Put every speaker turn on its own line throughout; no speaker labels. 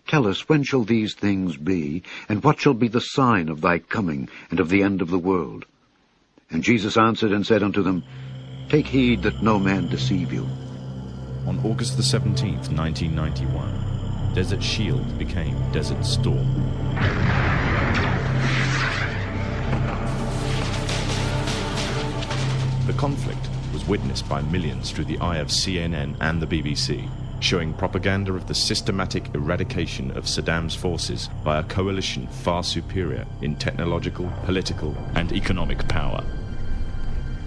Tell us, when shall these things be, and what shall be the sign of thy coming and of the end of the world? And Jesus answered and said unto them, Take heed that no man deceive you.
On August the 17th, 1991, Desert Shield became Desert Storm. The conflict was witnessed by millions through the eye of CNN and the BBC, showing propaganda of the systematic eradication of Saddam's forces by a coalition far superior in technological, political, and economic power.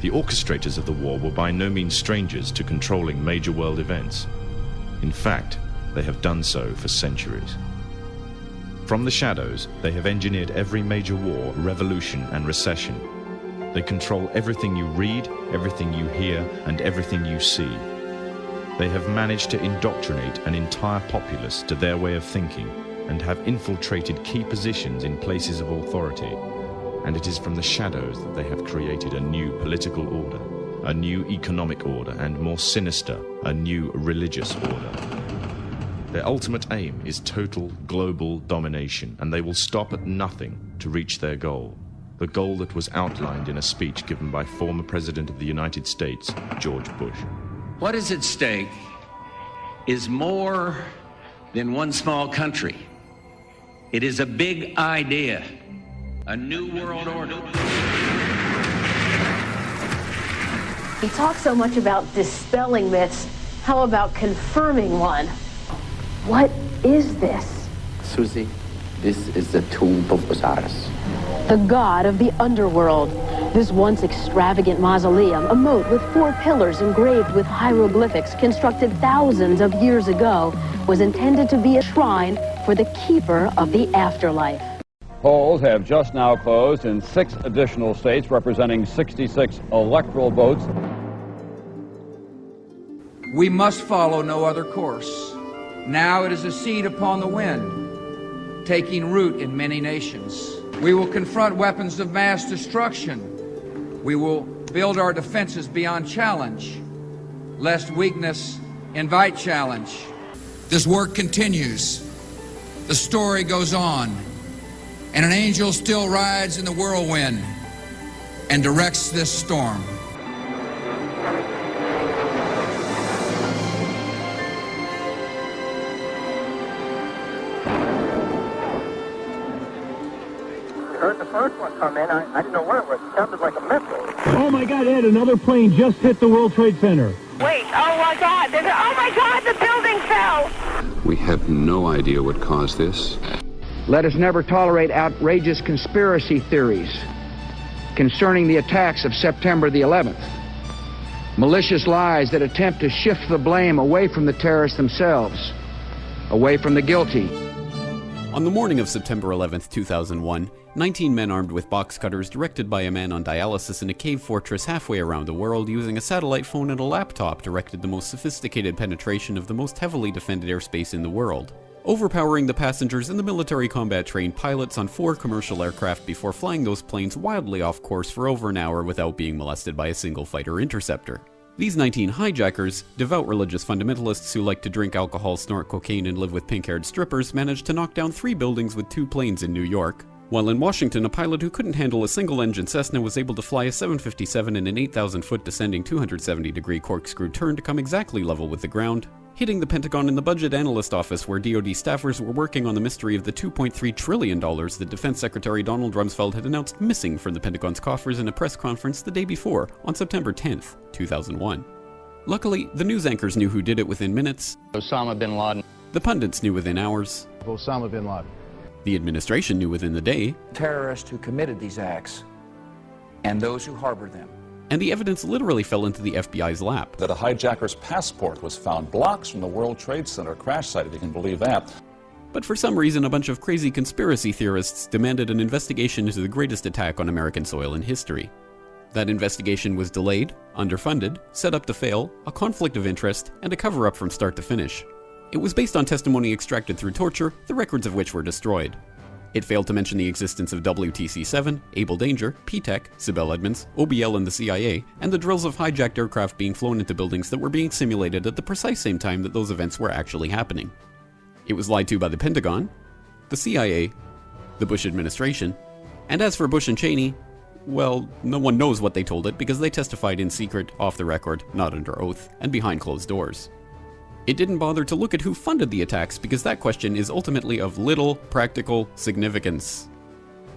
The orchestrators of the war were by no means strangers to controlling major world events. In fact, they have done so for centuries. From the shadows, they have engineered every major war, revolution, and recession. They control everything you read, everything you hear, and everything you see. They have managed to indoctrinate an entire populace to their way of thinking and have infiltrated key positions in places of authority. And it is from the shadows that they have created a new political order, a new economic order, and more sinister, a new religious order. Their ultimate aim is total global domination, and they will stop at nothing to reach their goal, the goal that was outlined in a speech given by former President of the United States, George Bush.
What is at stake is more than one small country. It is a big idea, a new world order.
We talk so much about dispelling myths. How about confirming one? What is this?
Susie, this is the tomb of Osiris,
The god of the underworld. This once extravagant mausoleum, a moat with 4 pillars engraved with hieroglyphics constructed thousands of years ago, was intended to be a shrine for the keeper of the afterlife.
Polls have just now closed in 6 additional states, representing 66 electoral votes.
We must follow no other course. Now it is a seed upon the wind, taking root in many nations. We will confront weapons of mass destruction. We will build our defenses beyond challenge, lest weakness invite challenge. This work continues. The story goes on, and an angel still rides in the whirlwind and directs this storm.
Heard the first one come in. I didn't know what it was. It sounded like a missile.
Oh my God, Ed, another plane just hit the World Trade Center.
Wait, oh my God, oh my God, the building fell!
We have no idea what caused this.
Let us never tolerate outrageous conspiracy theories concerning the attacks of September the 11th. Malicious lies that attempt to shift the blame away from the terrorists themselves, away from the guilty.
On the morning of September 11th, 2001, 19 men armed with box cutters, directed by a man on dialysis in a cave fortress halfway around the world using a satellite phone and a laptop, directed the most sophisticated penetration of the most heavily defended airspace in the world, overpowering the passengers and the military combat-trained pilots on 4 commercial aircraft before flying those planes wildly off course for over an hour without being molested by a single fighter interceptor. These 19 hijackers, devout religious fundamentalists who like to drink alcohol, snort cocaine, and live with pink-haired strippers, managed to knock down 3 buildings with 2 planes in New York, while in Washington, a pilot who couldn't handle a single-engine Cessna was able to fly a 757 in an 8,000-foot descending 270-degree corkscrew turn to come exactly level with the ground, hitting the Pentagon in the Budget Analyst Office, where DoD staffers were working on the mystery of the $2.3 trillion that Defense Secretary Donald Rumsfeld had announced missing from the Pentagon's coffers in a press conference the day before, on September 10th, 2001. Luckily, the news anchors knew who did it within minutes.
Osama bin Laden.
The pundits knew within hours.
Osama bin Laden.
The administration knew within the day.
Terrorists who committed these acts and those who harbored them.
And the evidence literally fell into the FBI's lap.
That a hijacker's passport was found blocks from the World Trade Center crash site, if you can believe that.
But for some reason, a bunch of crazy conspiracy theorists demanded an investigation into the greatest attack on American soil in history. That investigation was delayed, underfunded, set up to fail, a conflict of interest, and a cover-up from start to finish. It was based on testimony extracted through torture, the records of which were destroyed. It failed to mention the existence of WTC-7, Able Danger, P-TECH, Sibel Edmonds, OBL and the CIA, and the drills of hijacked aircraft being flown into buildings that were being simulated at the precise same time that those events were actually happening. It was lied to by the Pentagon, the CIA, the Bush administration, and as for Bush and Cheney, well, no one knows what they told it because they testified in secret, off the record, not under oath, and behind closed doors. It didn't bother to look at who funded the attacks because that question is ultimately of little practical significance.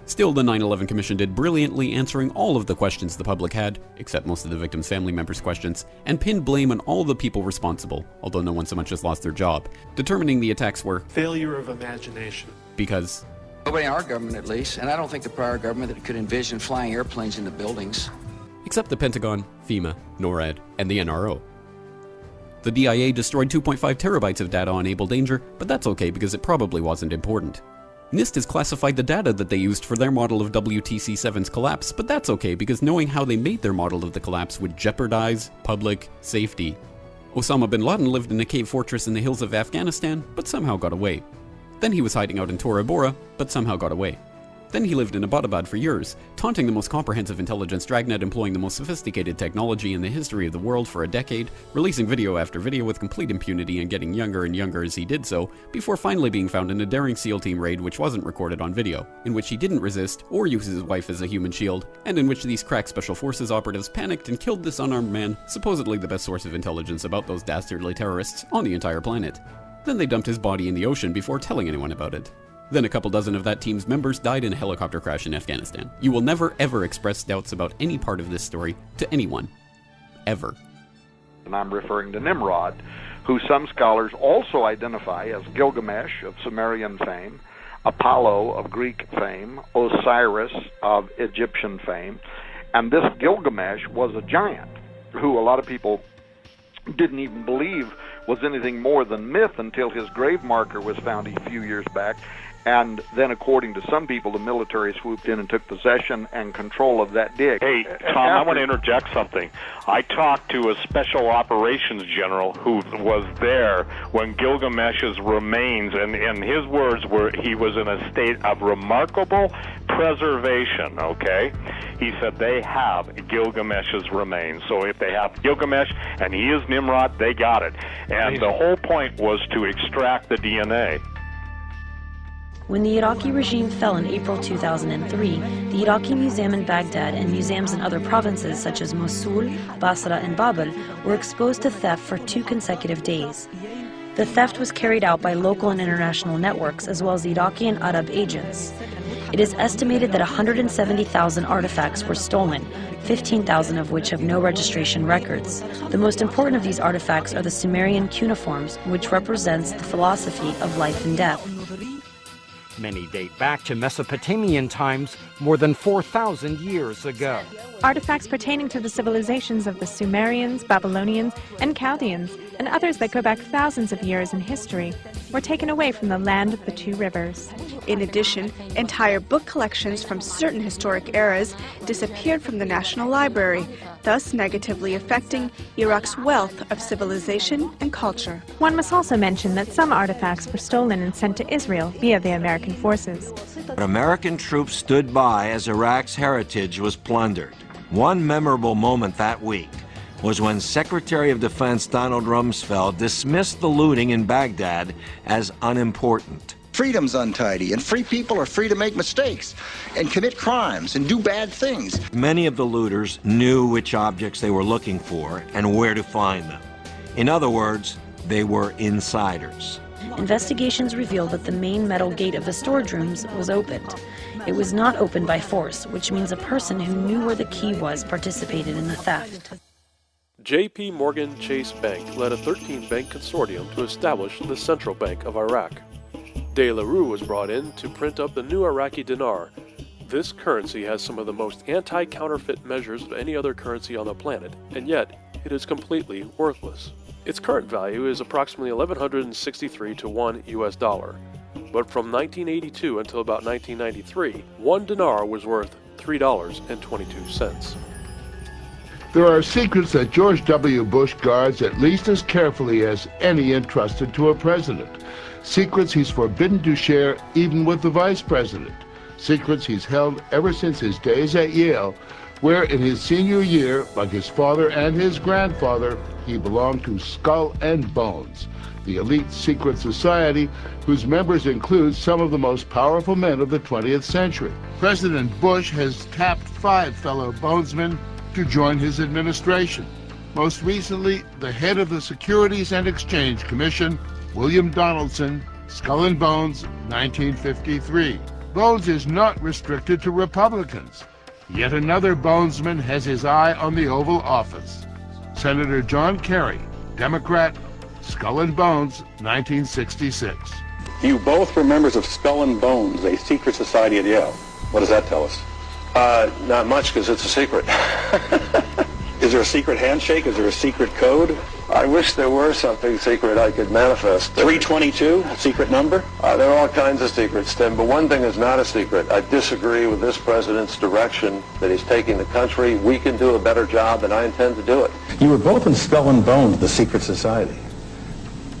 Still, the 9/11 Commission did brilliantly answering all of the questions the public had, except most of the victims' family members' questions, and pinned blame on all the people responsible, although no one so much as lost their job, determining the attacks were
failure of imagination.
Because
nobody in our government, at least, and I don't think the prior government that could envision flying airplanes into buildings.
Except the Pentagon, FEMA, NORAD, and the NRO. The DIA destroyed 2.5 terabytes of data on Able Danger, but that's okay because it probably wasn't important. NIST has classified the data that they used for their model of WTC-7's collapse, but that's okay because knowing how they made their model of the collapse would jeopardize public safety. Osama bin Laden lived in a cave fortress in the hills of Afghanistan, but somehow got away. Then he was hiding out in Tora Bora, but somehow got away. Then he lived in Abbottabad for years, taunting the most comprehensive intelligence dragnet employing the most sophisticated technology in the history of the world for a decade, releasing video after video with complete impunity and getting younger and younger as he did so, before finally being found in a daring SEAL team raid which wasn't recorded on video, in which he didn't resist or use his wife as a human shield, and in which these crack special forces operatives panicked and killed this unarmed man, supposedly the best source of intelligence about those dastardly terrorists on the entire planet. Then they dumped his body in the ocean before telling anyone about it. Then a couple dozen of that team's members died in a helicopter crash in Afghanistan. You will never ever express doubts about any part of this story to anyone. Ever.
And I'm referring to Nimrod, who some scholars also identify as Gilgamesh of Sumerian fame, Apollo of Greek fame, Osiris of Egyptian fame, and this Gilgamesh was a giant who a lot of people didn't even believe was anything more than myth until his grave marker was found a few years back. And then, according to some people, the military swooped in and took possession and control of that dig.
Hey, Tom, I want to interject something. I talked to a special operations general who was there when Gilgamesh's remains, and his words were he was in a state of remarkable preservation, okay? He said they have Gilgamesh's remains. So if they have Gilgamesh and he is Nimrod, they got it. And the whole point was to extract the DNA.
When the Iraqi regime fell in April 2003, the Iraqi Museum in Baghdad and museums in other provinces such as Mosul, Basra, and Babel were exposed to theft for 2 consecutive days. The theft was carried out by local and international networks as well as Iraqi and Arab agents. It is estimated that 170,000 artifacts were stolen, 15,000 of which have no registration records. The most important of these artifacts are the Sumerian cuneiforms, which represents the philosophy of life and death.
Many date back to Mesopotamian times, more than 4,000 years ago.
Artifacts pertaining to the civilizations of the Sumerians, Babylonians, and Chaldeans, and others that go back thousands of years in history, were taken away from the land of the 2 rivers.
In addition, entire book collections from certain historic eras disappeared from the National Library, thus negatively affecting Iraq's wealth of civilization and culture.
One must also mention that some artifacts were stolen and sent to Israel via the American forces.
But American troops stood by as Iraq's heritage was plundered. One memorable moment that week was when Secretary of Defense Donald Rumsfeld dismissed the looting in Baghdad as unimportant.
Freedom's untidy, and free people are free to make mistakes and commit crimes and do bad things.
Many of the looters knew which objects they were looking for and where to find them. In other words, they were insiders.
Investigations revealed that the main metal gate of the storage rooms was opened. It was not opened by force, which means a person who knew where the key was participated in the theft.
J.P. Morgan Chase Bank led a 13-bank consortium to establish the Central Bank of Iraq. De La Rue was brought in to print up the new Iraqi dinar. This currency has some of the most anti-counterfeit measures of any other currency on the planet, and yet it is completely worthless. Its current value is approximately $1,163 to $1 US. But from 1982 until about 1993, 1 dinar was worth $3.22.
There are secrets that George W. Bush guards at least as carefully as any entrusted to a president. Secrets he's forbidden to share even with the vice president. Secrets he's held ever since his days at Yale, where in his senior year, like his father and his grandfather, he belonged to Skull and Bones, the elite secret society whose members include some of the most powerful men of the 20th century. President Bush has tapped 5 fellow bonesmen to join his administration. Most recently, the head of the Securities and Exchange Commission, William Donaldson, Skull and Bones, 1953. Bones is not restricted to Republicans. Yet another bonesman has his eye on the Oval Office. Senator John Kerry, Democrat, Skull and Bones, 1966.
You both were members of Skull and Bones, a secret society at Yale. What does that tell us?
Not much, because it's a secret.
Is there a secret handshake? Is there a secret code?
I wish there were something secret I could manifest.
322, a secret number?
There are all kinds of secrets, Tim, but one thing is not a secret. I disagree with this president's direction that he's taking the country. We can do a better job, and I intend to do it.
You were both in Skull and Bones, the secret society.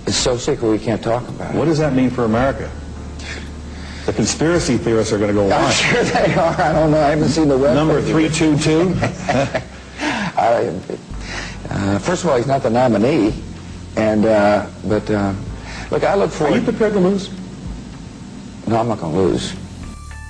It's so secret we can't talk about it.
What does that mean for America? The conspiracy theorists are going to go
I'm
wild.
sure they are. I don't know. I haven't seen the web.
Number 322?
First of all, he's not the nominee, and look, I look forward.
Are you prepared to lose?
No, I'm not going to lose.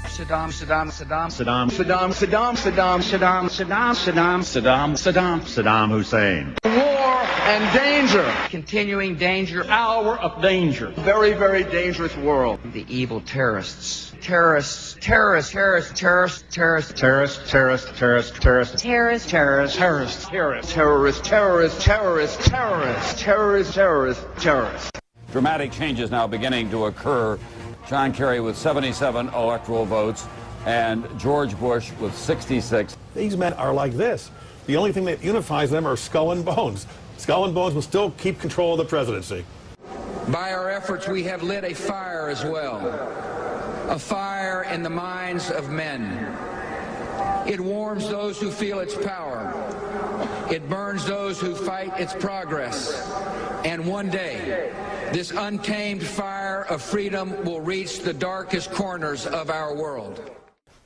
Saddam, Saddam, Saddam,
Saddam,
Saddam, Saddam, Saddam, Saddam, Saddam, Saddam,
Saddam, Saddam,
Saddam Hussein.
War and danger. Continuing danger.
Hour of danger.
Very, very dangerous world.
The evil terrorists. Terrorists, terrorists, terrorists, terrorists, terrorists,
Terrorist, terrorist, terrorist, terrorist.
terrorists, terrorists, terrorists, terrorists, terrorists, terrorists, terrorists, terrorists, terrorists, terrorists, terrorists.
Dramatic changes now beginning to occur. John Kerry with 77 electoral votes and George Bush with 66.
These men are like this. The only thing that unifies them are Skull and Bones. Skull and Bones will still keep control of the presidency.
By our efforts, we have lit a fire as well. A fire in the minds of men. It warms those who feel its power. It burns those who fight its progress. And one day, this untamed fire of freedom will reach the darkest corners of our world.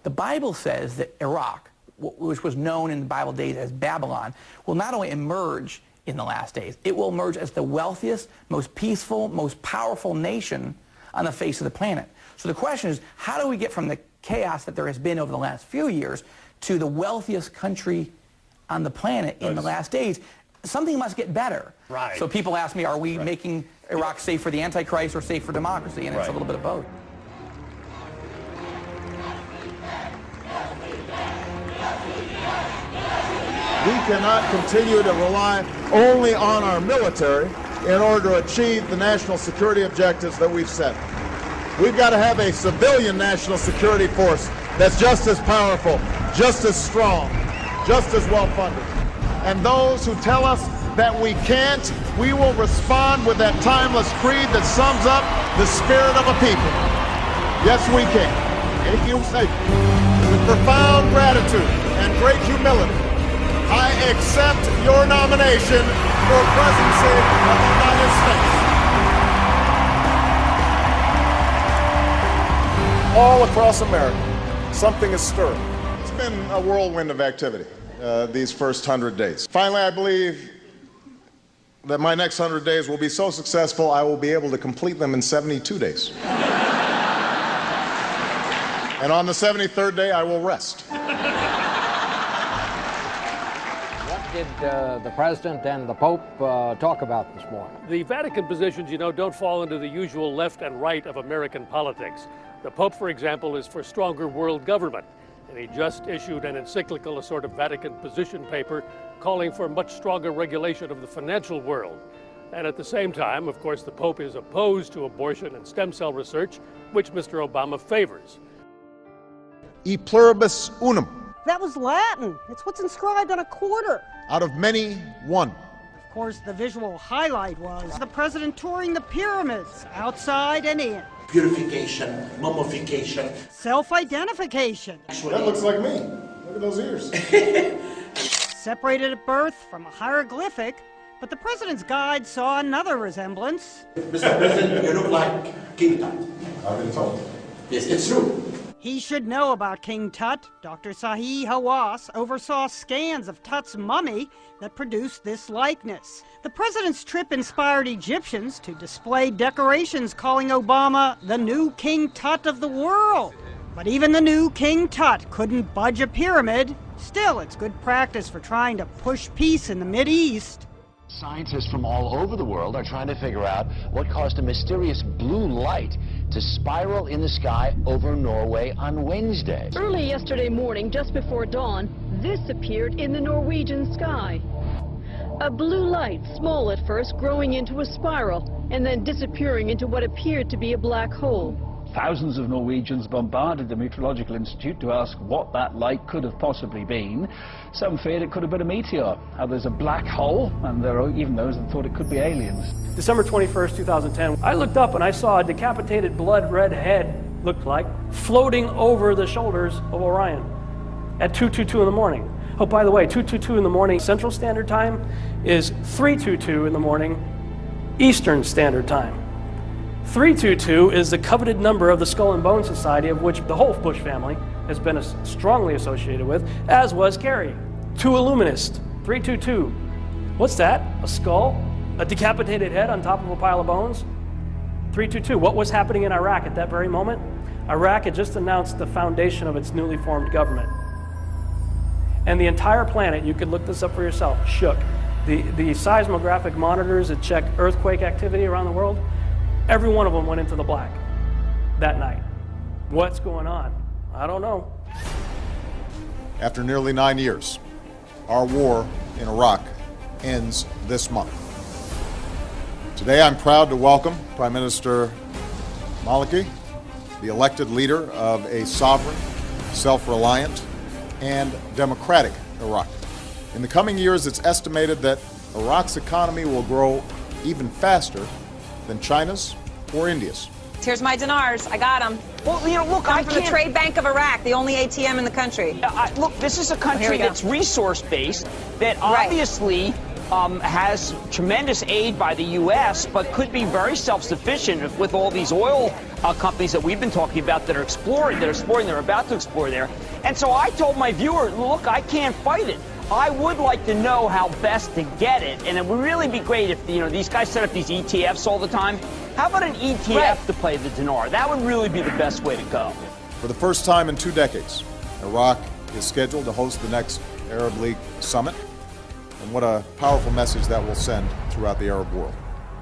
The Bible says that Iraq, which was known in the Bible days as Babylon, will not only emerge in the last days, it will emerge as the wealthiest, most peaceful, most powerful nation on the face of the planet. So the question is, how do we get from the chaos that there has been over the last few years to the wealthiest country on the planet in the last days? Something must get better.
Right.
So people ask me, are we making Iraq safe for the Antichrist or safe for democracy? And it's a little bit of both.
We cannot continue to rely only on our military in order to achieve the national security objectives that we've set. We've got to have a civilian national security force that's just as powerful, just as strong, just as well funded. And those who tell us that we can't, we will respond with that timeless creed that sums up the spirit of a people. Yes, we can. If you say, with profound gratitude and great humility, I accept your nomination for presidency of the United States. All across America, something is stirring. It's been a whirlwind of activity these first 100 days. Finally, I believe that my next 100 days will be so successful I will be able to complete them in 72 days. And on the 73rd day, I will rest.
Did the President and the Pope talk about this morning?
The Vatican positions, you know, don't fall into the usual left and right of American politics. The Pope, for example, is for stronger world government, and he just issued an encyclical, a sort of Vatican position paper, calling for much stronger regulation of the financial world. And at the same time, of course, the Pope is opposed to abortion and stem cell research, which Mr. Obama favors.
E pluribus unum.
That was Latin. It's what's inscribed on a quarter.
Out of many, one.
Of course, the visual highlight was the president touring the pyramids, outside and in.
Purification, mummification.
Self-identification.
That looks like me. Look at those ears.
Separated at birth from a hieroglyphic, but the president's guide saw another resemblance.
Mr. President, you look like King Tut.
I've been told.
Yes, it's true.
He should know about King Tut. Dr. Sahi Hawass oversaw scans of Tut's mummy that produced this likeness. The president's trip inspired Egyptians to display decorations calling Obama the new King Tut of the world. But even the new King Tut couldn't budge a pyramid. Still, it's good practice for trying to push peace in the Mideast.
Scientists from all over the world are trying to figure out what caused a mysterious blue light to spiral in the sky over Norway on Wednesday.
Early yesterday morning, just before dawn, this appeared in the Norwegian sky. A blue light, small at first, growing into a spiral, and then disappearing into what appeared to be a black hole.
Thousands of Norwegians bombarded the Meteorological Institute to ask what that light could have possibly been. Some feared it could have been a meteor, others a black hole, and there are even those that thought it could be aliens.
December 21st, 2010, I looked up and I saw a decapitated blood red head, looked like, floating over the shoulders of Orion at 2:22 in the morning. Oh, by the way, 2:22 in the morning Central Standard Time is 3:22 in the morning Eastern Standard Time. 322 is the coveted number of the Skull and Bones Society, of which the whole Bush family has been strongly associated with, as was Kerry. 2 Illuminist, 322. What's that? A skull? A decapitated head on top of a pile of bones? 322. What was happening in Iraq at that very moment? Iraq had just announced the foundation of its newly formed government. And the entire planet, you could look this up for yourself, shook. The seismographic monitors that check earthquake activity around the world, every one of them went into the black that night. What's going on? I don't know.
After nearly 9 years, our war in Iraq ends this month. Today I'm proud to welcome Prime Minister Maliki, the elected leader of a sovereign, self-reliant, and democratic Iraq. In the coming years, it's estimated that Iraq's economy will grow even faster than China's or India's.
Here's my dinars. I got them.
Well, you know, look,
Coming from the Trade Bank of Iraq, the only ATM in the country.
Look, this is a country that's resource-based, that obviously has tremendous aid by the U.S., but could be very self-sufficient with all these oil companies that we've been talking about that are exploring, they're about to explore there. And so I told my viewer, look, I can't fight it. I would like to know how best to get it, and it would really be great if, you know, these guys set up these ETFs all the time. How about an ETF to play the dinar? That would really be the best way to go.
For the first time in 2 decades, Iraq is scheduled to host the next Arab League summit, and what a powerful message that will send throughout the Arab world.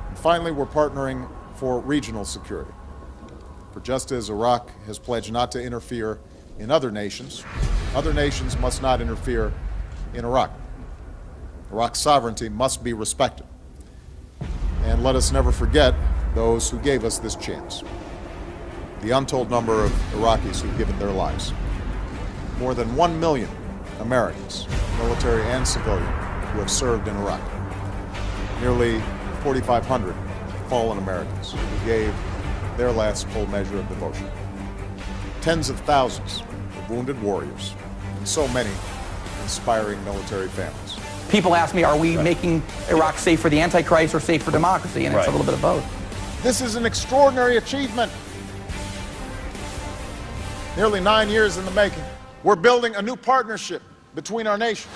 And finally, we're partnering for regional security. For just as Iraq has pledged not to interfere in other nations must not interfere in Iraq. Iraq's sovereignty must be respected. And let us never forget those who gave us this chance. The untold number of Iraqis who've given their lives. More than 1 million Americans, military and civilian, who have served in Iraq. Nearly 4,500 fallen Americans who gave their last full measure of devotion. Tens of thousands of wounded warriors, and so many inspiring military families.
People ask me, are we making Iraq safe for the Antichrist or safe for democracy? And it's a little bit of both.
This is an extraordinary achievement. Nearly 9 years in the making. We're building a new partnership between our nations.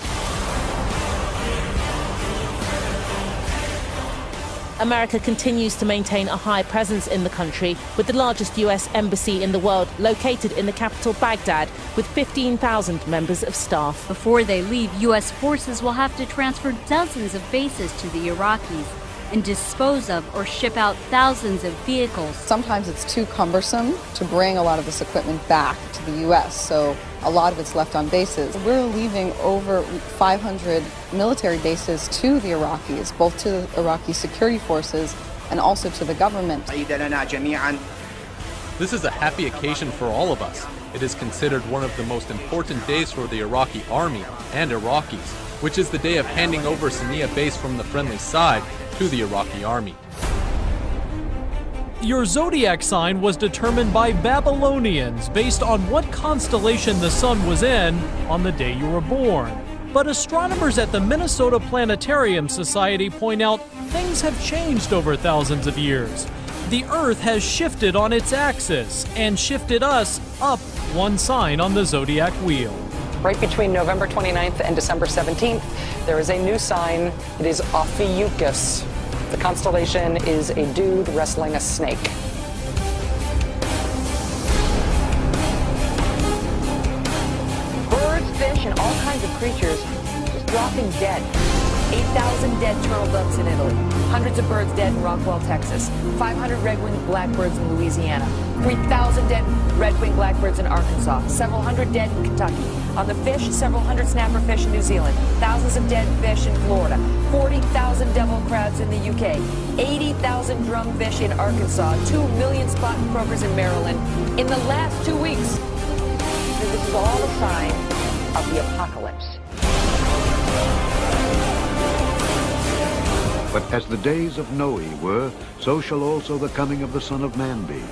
America continues to maintain a high presence in the country, with the largest U.S. embassy in the world located in the capital, Baghdad, with 15,000 members of staff.
Before they leave, U.S. forces will have to transfer dozens of bases to the Iraqis and dispose of or ship out thousands of vehicles.
Sometimes it's too cumbersome to bring a lot of this equipment back to the U.S., so a lot of it's left on bases. We're leaving over 500 military bases to the Iraqis, both to the Iraqi security forces and also to the government.
This is a happy occasion for all of us. It is considered one of the most important days for the Iraqi army and Iraqis, which is the day of handing over Sania base from the friendly side to the Iraqi army.
Your zodiac sign was determined by Babylonians based on what constellation the sun was in on the day you were born. But astronomers at the Minnesota Planetarium Society point out things have changed over thousands of years. The Earth has shifted on its axis and shifted us up one sign on the zodiac wheel.
Right between November 29th and December 17th, there is a new sign. It is Ophiuchus. The constellation is a dude wrestling a snake.
Birds, fish, and all kinds of creatures just dropping dead. 8,000 dead turtle doves in Italy. Hundreds of birds dead in Rockwell, Texas. 500 red-winged blackbirds in Louisiana. 3,000 dead red-winged blackbirds in Arkansas. Several hundred dead in Kentucky. On the fish, several hundred snapper fish in New Zealand. Thousands of dead fish in Florida. 40,000 devil crabs in the UK. 80,000 drumfish in Arkansas. 2 million spotted croakers in Maryland in the last 2 weeks. So this is all a sign of the apocalypse.
But as the days of Noe were, so shall also the coming of the Son of Man be.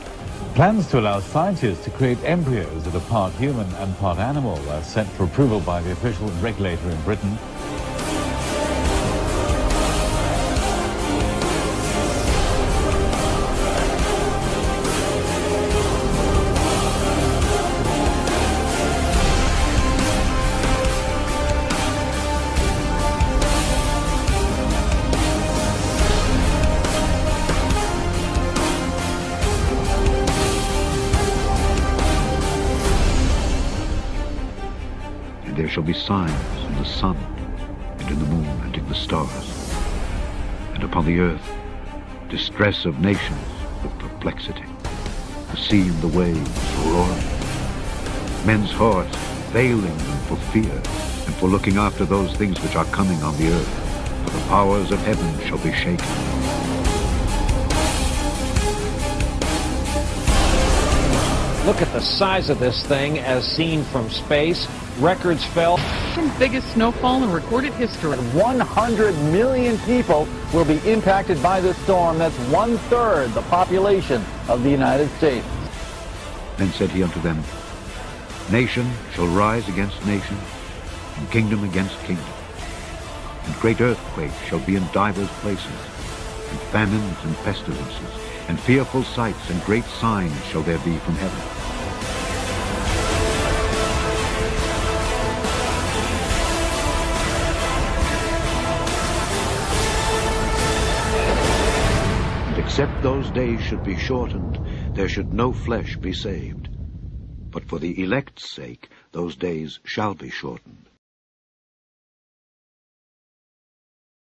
Plans to allow scientists to create embryos that are part human and part animal are sent for approval by the official regulator in Britain.
There shall be signs in the sun, and in the moon, and in the stars. And upon the earth, distress of nations with perplexity. The sea and the waves roaring. Men's hearts failing them for fear, and for looking after those things which are coming on the earth. For the powers of heaven shall be shaken.
Look at the size of this thing as seen from space. Records fell.
Biggest snowfall in recorded history.
100 million people will be impacted by this storm. That's 1/3 the population of the United States.
Then said he unto them, Nation shall rise against nation, and kingdom against kingdom. And great earthquakes shall be in divers places, and famines and pestilences, and fearful sights and great signs shall there be from heaven. Except those days should be shortened, there should no flesh be saved. But for the elect's sake, those days shall be shortened.